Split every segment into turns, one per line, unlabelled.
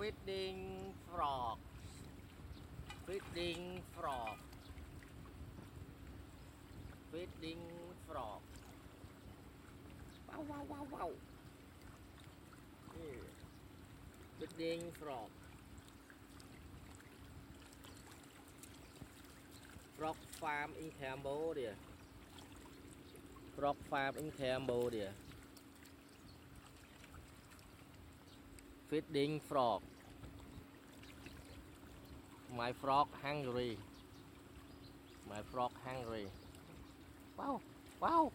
feeding frog, feeding frog, feeding frog. Wow, wow, wow, wow. Yeah. Feeding frog. Frog farm in Cambodia. Frog farm in Cambodia. Feeding frog. My frog hungry. My frog hungry. Wow, wow,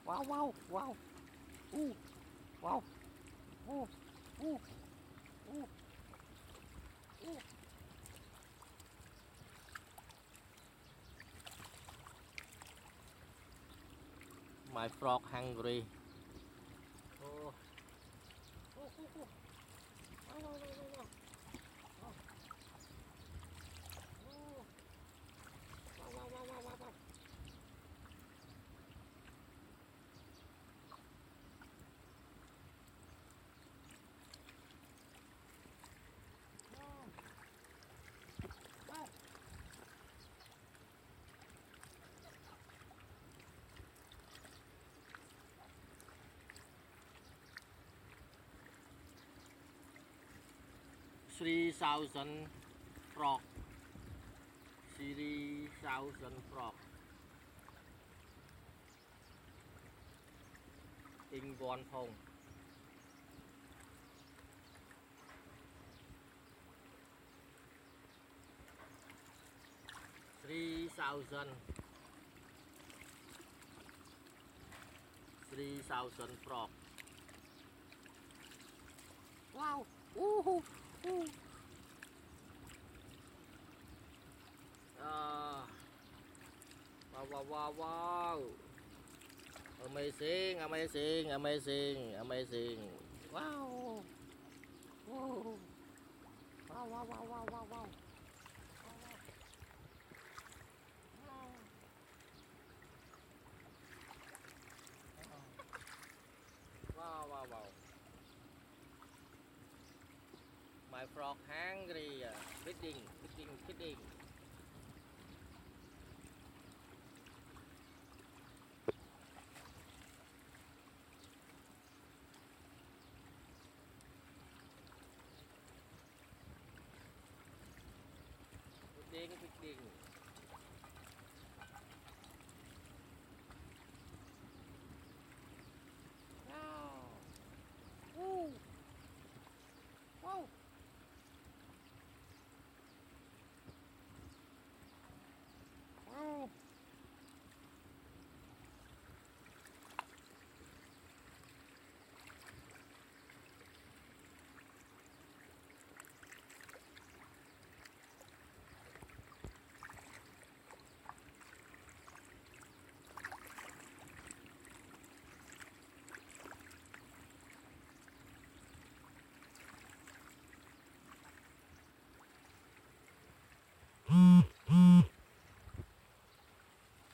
wow, wow, wow. Ooh, wow, ooh, ooh, ooh, ooh. My frog hungry. Oh, oh, oh, oh. Wow, wow, wow, wow, wow. Oh, wow, wow, wow, wow, wow, wow. Wow, wow. 3,000 frog. 3,000 frog in one pond. 3,000 frog. Wow. Ooh. Ooh. Wow, wow, wow, wow. Amazing, amazing, amazing, amazing. Wow. Whoa. Wow, wow, wow, wow, wow, wow. Wow, wow, wow. My frog hungry. Feeding, feeding, feeding. Feeding, feeding. Wow. Woo. Wow. Wow.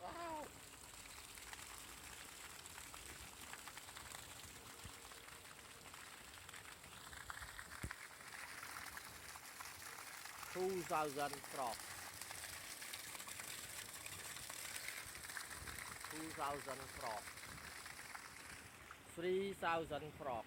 Wow. 2,000 frog. 2,000 frog. 3,000 frog.